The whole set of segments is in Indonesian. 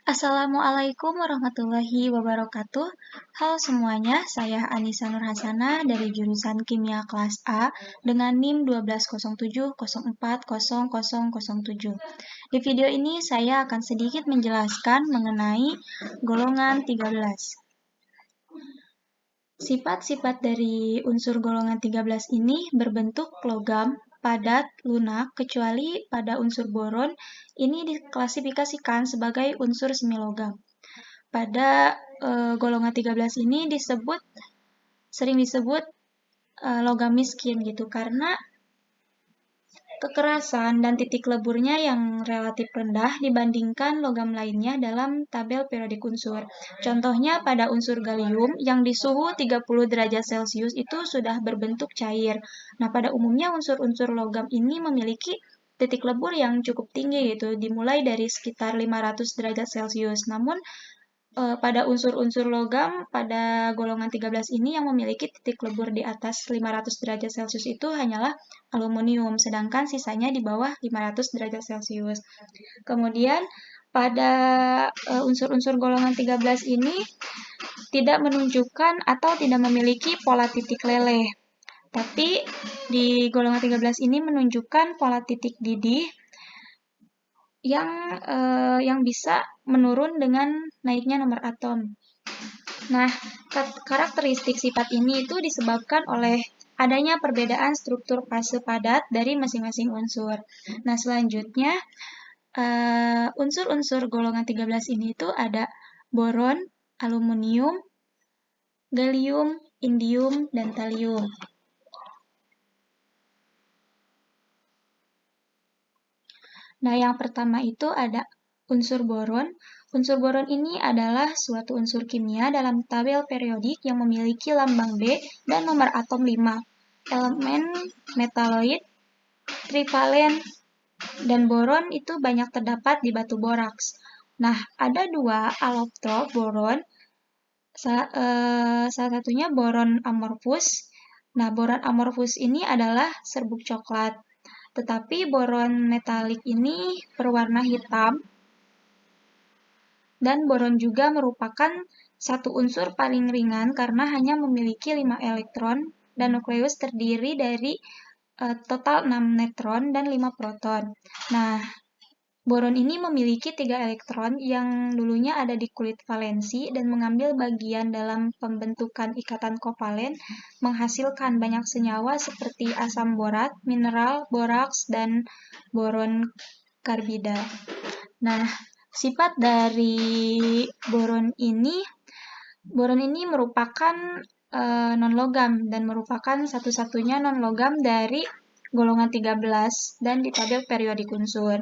Assalamualaikum warahmatullahi wabarakatuh. Halo semuanya, saya Anissa Nurhasana dari jurusan Kimia kelas A dengan NIM 1207040007. Di video ini saya akan sedikit menjelaskan mengenai golongan 13. Sifat-sifat dari unsur golongan 13 ini berbentuk logam, padat, lunak, kecuali pada unsur boron ini diklasifikasikan sebagai unsur semilogam. Pada golongan 13 ini sering disebut logam miskin gitu karena kekerasan dan titik leburnya yang relatif rendah dibandingkan logam lainnya dalam tabel periodik unsur. Contohnya pada unsur gallium yang di suhu 30 derajat Celcius itu sudah berbentuk cair. Nah, pada umumnya unsur-unsur logam ini memiliki titik lebur yang cukup tinggi gitu, dimulai dari sekitar 500 derajat Celcius. Namun pada unsur-unsur logam pada golongan 13 ini yang memiliki titik lebur di atas 500 derajat Celcius itu hanyalah aluminium, sedangkan sisanya di bawah 500 derajat Celcius. Kemudian pada unsur-unsur golongan 13 ini tidak menunjukkan atau tidak memiliki pola titik leleh. Tapi di golongan 13 ini menunjukkan pola titik didih yang bisa menurun dengan naiknya nomor atom. Nah, karakteristik sifat ini itu disebabkan oleh adanya perbedaan struktur fase padat dari masing-masing unsur. Nah, selanjutnya unsur-unsur golongan 13 ini itu ada boron, aluminium, gallium, indium, dan thallium. Nah, yang pertama itu ada unsur boron. Unsur boron ini adalah suatu unsur kimia dalam tabel periodik yang memiliki lambang B dan nomor atom 5. Elemen metaloid, trivalen, dan boron itu banyak terdapat di batu boraks. Nah, ada dua allotrope boron. Salah satunya boron amorphous. Nah, boron amorphous ini adalah serbuk coklat. Tetapi boron metalik ini berwarna hitam. Dan boron juga merupakan satu unsur paling ringan karena hanya memiliki 5 elektron dan nukleus terdiri dari total 6 neutron dan 5 proton. Nah, boron ini memiliki 3 elektron yang dulunya ada di kulit valensi dan mengambil bagian dalam pembentukan ikatan kovalen, menghasilkan banyak senyawa seperti asam borat, mineral, boraks, dan boron karbida. Nah, sifat dari boron ini merupakan non-logam dan merupakan satu-satunya non-logam dari golongan 13 dan di tabel periodik unsur.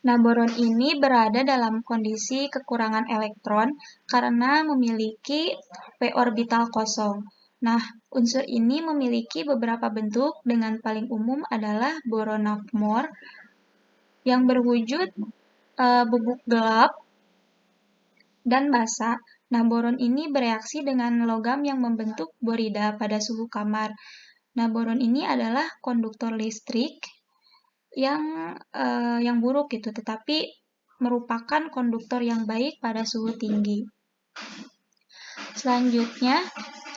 Nah, boron ini berada dalam kondisi kekurangan elektron karena memiliki p orbital kosong. Nah, unsur ini memiliki beberapa bentuk dengan paling umum adalah boronavmor yang berwujud bubuk gelap dan basa. Nah, boron ini bereaksi dengan logam yang membentuk borida pada suhu kamar. Nah, boron ini adalah konduktor listrik yang buruk gitu, tetapi merupakan konduktor yang baik pada suhu tinggi. Selanjutnya,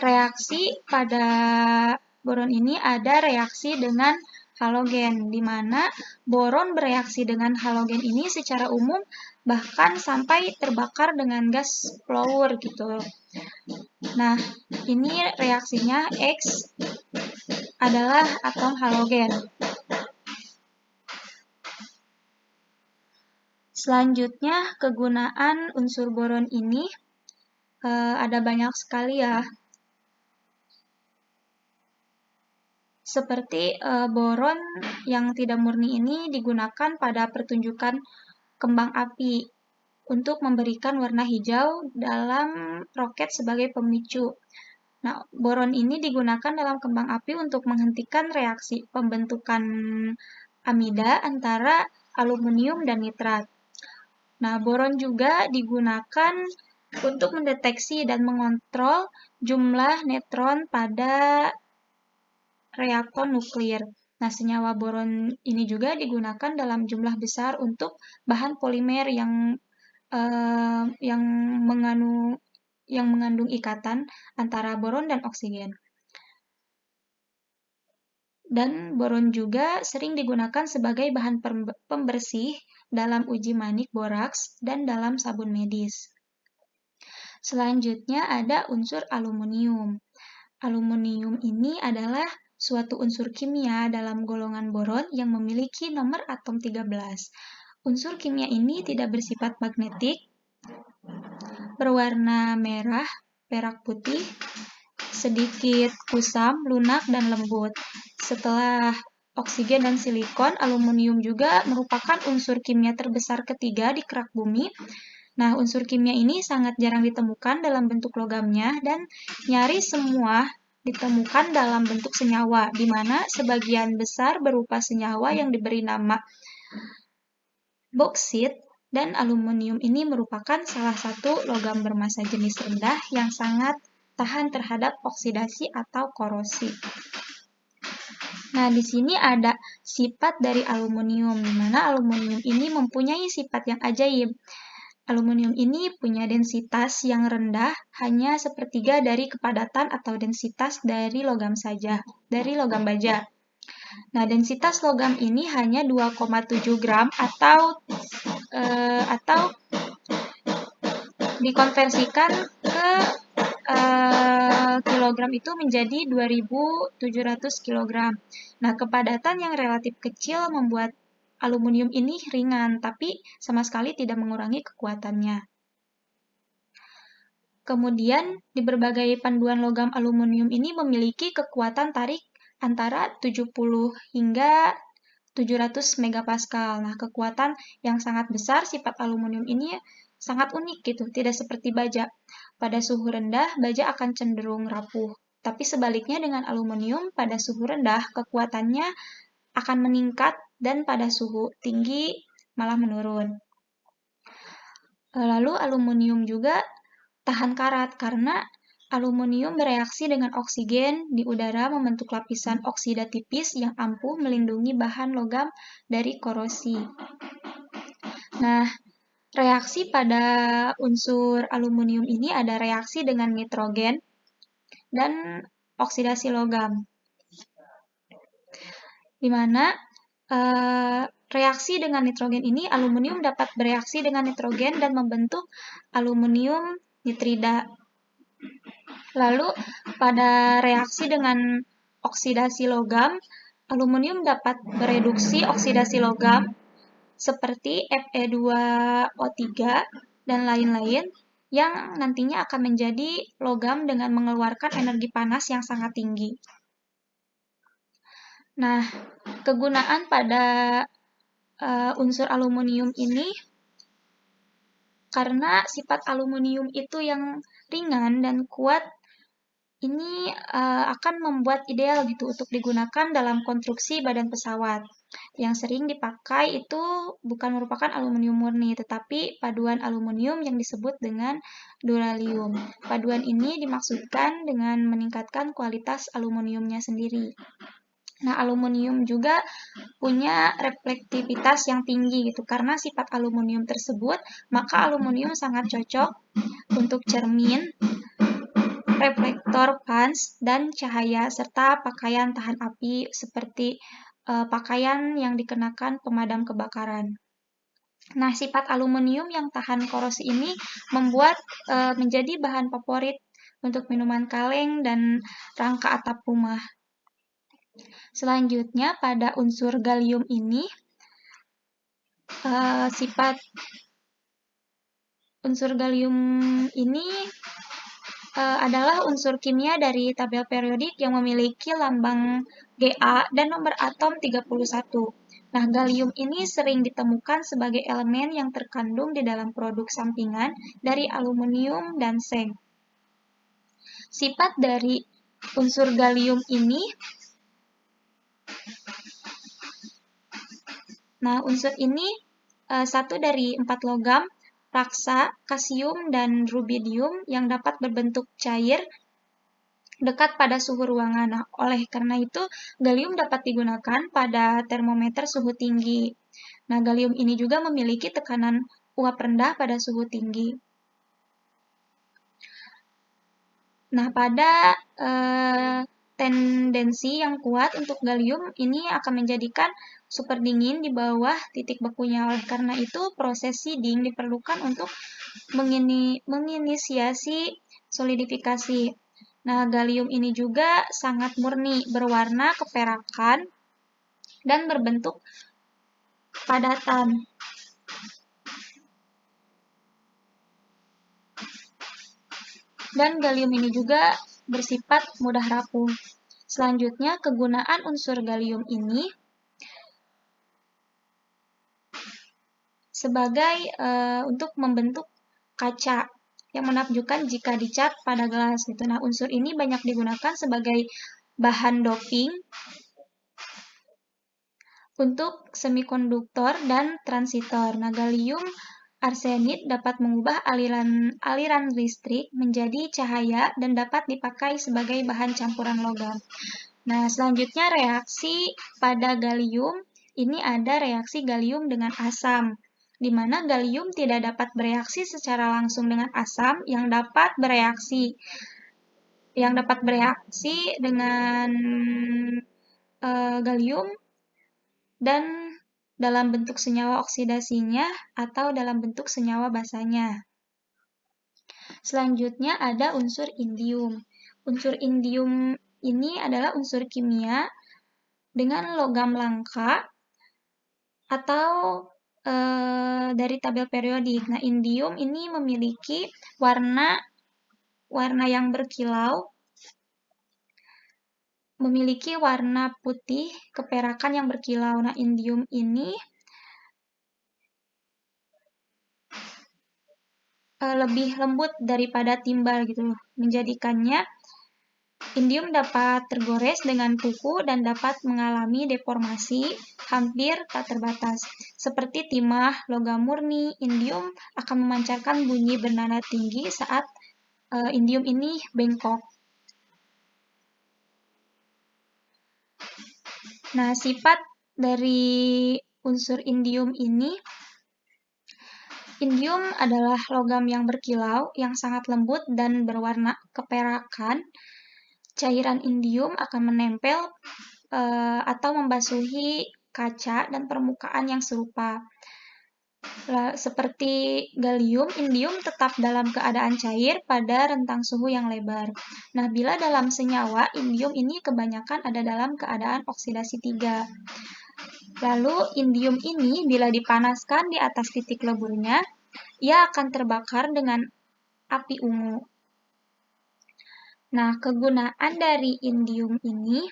reaksi pada boron ini ada reaksi dengan halogen, di mana boron bereaksi dengan halogen ini secara umum bahkan sampai terbakar dengan gas fluor gitu. Nah, ini reaksinya X adalah atom halogen. Selanjutnya, kegunaan unsur boron ini ada banyak sekali ya. Seperti boron yang tidak murni ini digunakan pada pertunjukan kembang api untuk memberikan warna hijau dalam roket sebagai pemicu. Nah, boron ini digunakan dalam kembang api untuk menghentikan reaksi pembentukan amida antara aluminium dan nitrat. Nah, boron juga digunakan untuk mendeteksi dan mengontrol jumlah neutron pada reaktor nuklir. Nah, senyawa boron ini juga digunakan dalam jumlah besar untuk bahan polimer yang yang mengandung ikatan antara boron dan oksigen. Dan boron juga sering digunakan sebagai bahan pembersih dalam uji manik boraks dan dalam sabun medis. Selanjutnya ada unsur aluminium. Aluminium ini adalah suatu unsur kimia dalam golongan boron yang memiliki nomor atom 13. Unsur kimia ini tidak bersifat magnetik, berwarna merah, perak putih, sedikit kusam, lunak, dan lembut. Setelah oksigen dan silikon, aluminium juga merupakan unsur kimia terbesar ketiga di kerak bumi. Nah, unsur kimia ini sangat jarang ditemukan dalam bentuk logamnya dan nyaris semua ditemukan dalam bentuk senyawa, di mana sebagian besar berupa senyawa yang diberi nama boksit, dan aluminium ini merupakan salah satu logam bermassa jenis rendah yang sangat tahan terhadap oksidasi atau korosi. Nah, di sini ada sifat dari aluminium, di mana aluminium ini mempunyai sifat yang ajaib. Aluminium ini punya densitas yang rendah, hanya sepertiga dari kepadatan atau densitas dari logam baja. Nah, densitas logam ini hanya 2,7 gram atau dikonversikan ke kilogram itu menjadi 2.700 kg. Nah, kepadatan yang relatif kecil membuat aluminium ini ringan, tapi sama sekali tidak mengurangi kekuatannya. Kemudian, di berbagai panduan logam aluminium ini memiliki kekuatan tarik antara 70 hingga 700 megapascal. Nah, kekuatan yang sangat besar sifat aluminium ini sangat unik gitu, tidak seperti baja. Pada suhu rendah, baja akan cenderung rapuh. Tapi sebaliknya dengan aluminium, pada suhu rendah, kekuatannya akan meningkat dan pada suhu tinggi malah menurun. Lalu aluminium juga tahan karat karena aluminium bereaksi dengan oksigen di udara membentuk lapisan oksida tipis yang ampuh melindungi bahan logam dari korosi. Nah, reaksi pada unsur aluminium ini ada reaksi dengan nitrogen dan oksidasi logam, di mana reaksi dengan nitrogen ini aluminium dapat bereaksi dengan nitrogen dan membentuk aluminium nitrida. Lalu pada reaksi dengan oksidasi logam, aluminium dapat bereduksi oksidasi logam seperti Fe2O3 dan lain-lain yang nantinya akan menjadi logam dengan mengeluarkan energi panas yang sangat tinggi. Nah, kegunaan pada unsur aluminium ini karena sifat aluminium itu yang ringan dan kuat, ini akan membuat ideal gitu untuk digunakan dalam konstruksi badan pesawat. Yang sering dipakai itu bukan merupakan aluminium murni, tetapi paduan aluminium yang disebut dengan duralium. Paduan ini dimaksudkan dengan meningkatkan kualitas aluminiumnya sendiri. Nah, aluminium juga punya reflektivitas yang tinggi gitu. Karena sifat aluminium tersebut, maka aluminium sangat cocok untuk cermin, reflektor pans, dan cahaya, serta pakaian tahan api seperti pakaian yang dikenakan pemadam kebakaran. Nah, sifat aluminium yang tahan korosi ini membuat menjadi bahan favorit untuk minuman kaleng dan rangka atap rumah. Selanjutnya, pada unsur gallium ini, sifat unsur gallium ini adalah unsur kimia dari tabel periodik yang memiliki lambang Ga dan nomor atom 31. Nah, gallium ini sering ditemukan sebagai elemen yang terkandung di dalam produk sampingan dari aluminium dan seng. Sifat dari unsur gallium ini, unsur ini satu dari 4 logam raksa, kasium, dan rubidium yang dapat berbentuk cair dekat pada suhu ruangan. Nah, oleh karena itu, gallium dapat digunakan pada termometer suhu tinggi. Nah, gallium ini juga memiliki tekanan uap rendah pada suhu tinggi. Nah, pada tendensi yang kuat untuk gallium ini akan menjadikan superdingin di bawah titik bekunya. Oleh karena itu, proses seeding diperlukan untuk menginisiasi solidifikasi. Nah, gallium ini juga sangat murni, berwarna keperakan dan berbentuk padatan. Dan gallium ini juga bersifat mudah rapuh. Selanjutnya, kegunaan unsur gallium ini sebagai untuk membentuk kaca yang menakjubkan jika dicat pada gelas gitu. Nah, unsur ini banyak digunakan sebagai bahan doping untuk semikonduktor dan transistor. Nah, gallium arsenid dapat mengubah aliran listrik menjadi cahaya dan dapat dipakai sebagai bahan campuran logam. Nah, selanjutnya reaksi pada gallium, ini ada reaksi gallium dengan asam, di mana gallium tidak dapat bereaksi secara langsung dengan asam yang dapat bereaksi dengan gallium dan dalam bentuk senyawa oksidasinya atau dalam bentuk senyawa basanya. Selanjutnya ada unsur indium. Unsur indium ini adalah unsur kimia dengan logam langka atau dari tabel periodik. Nah, indium ini memiliki warna yang berkilau, memiliki warna putih keperakan yang berkilau. Nah, indium ini lebih lembut daripada timbal gitu, menjadikannya indium dapat tergores dengan kuku dan dapat mengalami deformasi hampir tak terbatas. Seperti timah, logam murni, indium akan memancarkan bunyi bernada tinggi saat indium ini bengkok. Nah, sifat dari unsur indium ini, indium adalah logam yang berkilau, yang sangat lembut dan berwarna keperakan. Cairan indium akan menempel atau membasuhi kaca dan permukaan yang serupa. Seperti gallium, indium tetap dalam keadaan cair pada rentang suhu yang lebar. Nah, bila dalam senyawa, indium ini kebanyakan ada dalam keadaan oksidasi 3. Lalu, indium ini bila dipanaskan di atas titik leburnya, ia akan terbakar dengan api ungu. Nah, kegunaan dari indium ini,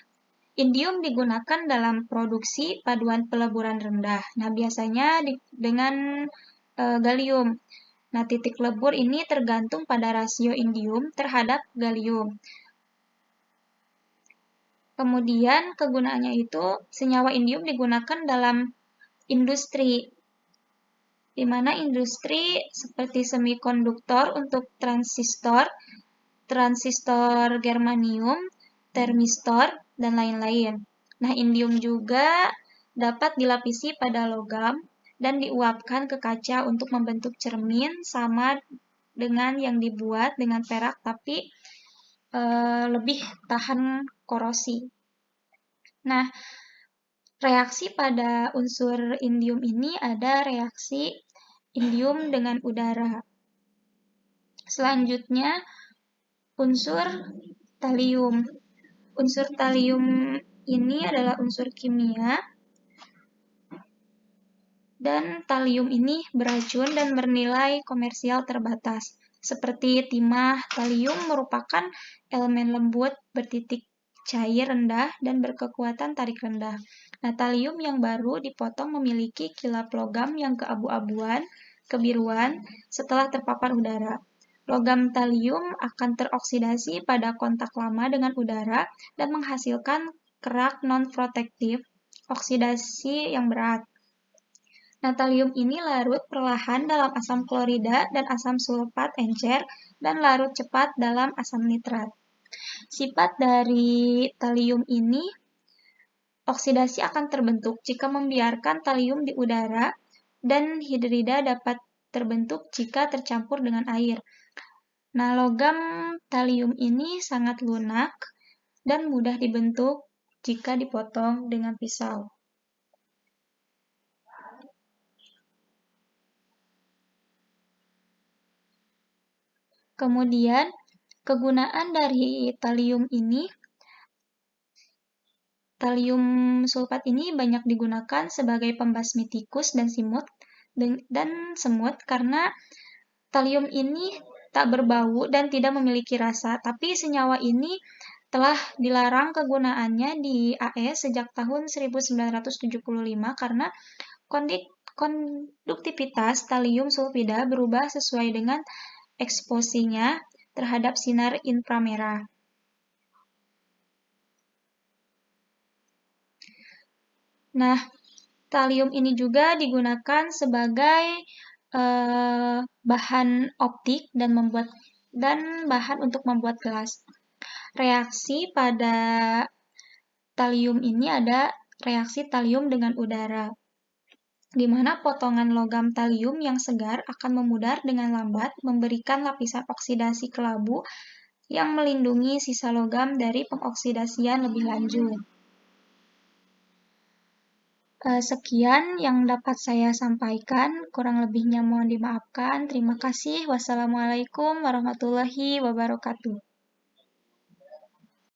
indium digunakan dalam produksi paduan peleburan rendah. Nah, biasanya dengan gallium. Nah, titik lebur ini tergantung pada rasio indium terhadap gallium. Kemudian, kegunaannya itu, senyawa indium digunakan dalam industri, di mana industri seperti semikonduktor untuk transistor germanium, termistor, dan lain-lain. Nah, indium juga dapat dilapisi pada logam dan diuapkan ke kaca untuk membentuk cermin sama dengan yang dibuat dengan perak, tapi lebih tahan korosi. Nah, reaksi pada unsur indium ini ada reaksi indium dengan udara. Selanjutnya, unsur talium. Unsur talium ini adalah unsur kimia, dan talium ini beracun dan bernilai komersial terbatas. Seperti timah, talium merupakan elemen lembut bertitik cair rendah dan berkekuatan tarik rendah. Nah, talium yang baru dipotong memiliki kilap logam yang keabu-abuan, kebiruan setelah terpapar udara. Logam talium akan teroksidasi pada kontak lama dengan udara dan menghasilkan kerak non-protektif oksidasi yang berat. Nah, talium ini larut perlahan dalam asam klorida dan asam sulfat encer dan larut cepat dalam asam nitrat. Sifat dari talium ini, oksidasi akan terbentuk jika membiarkan talium di udara dan hidrida dapat terbentuk jika tercampur dengan air. Nah, logam talium ini sangat lunak dan mudah dibentuk jika dipotong dengan pisau. Kemudian, kegunaan dari talium sulfat ini banyak digunakan sebagai pembasmi tikus dan semut karena talium ini tak berbau dan tidak memiliki rasa, tapi senyawa ini telah dilarang kegunaannya di AE sejak tahun 1975 karena konduktivitas talium sulfida berubah sesuai dengan eksposinya terhadap sinar inframerah. Nah, talium ini juga digunakan sebagai bahan optik dan bahan untuk membuat gelas. Reaksi pada talium ini ada reaksi talium dengan udara, di mana potongan logam talium yang segar akan memudar dengan lambat, memberikan lapisan oksidasi kelabu yang melindungi sisa logam dari pengoksidasian lebih lanjut. Sekian yang dapat saya sampaikan, kurang lebihnya mohon dimaafkan. Terima kasih. Wassalamualaikum warahmatullahi wabarakatuh.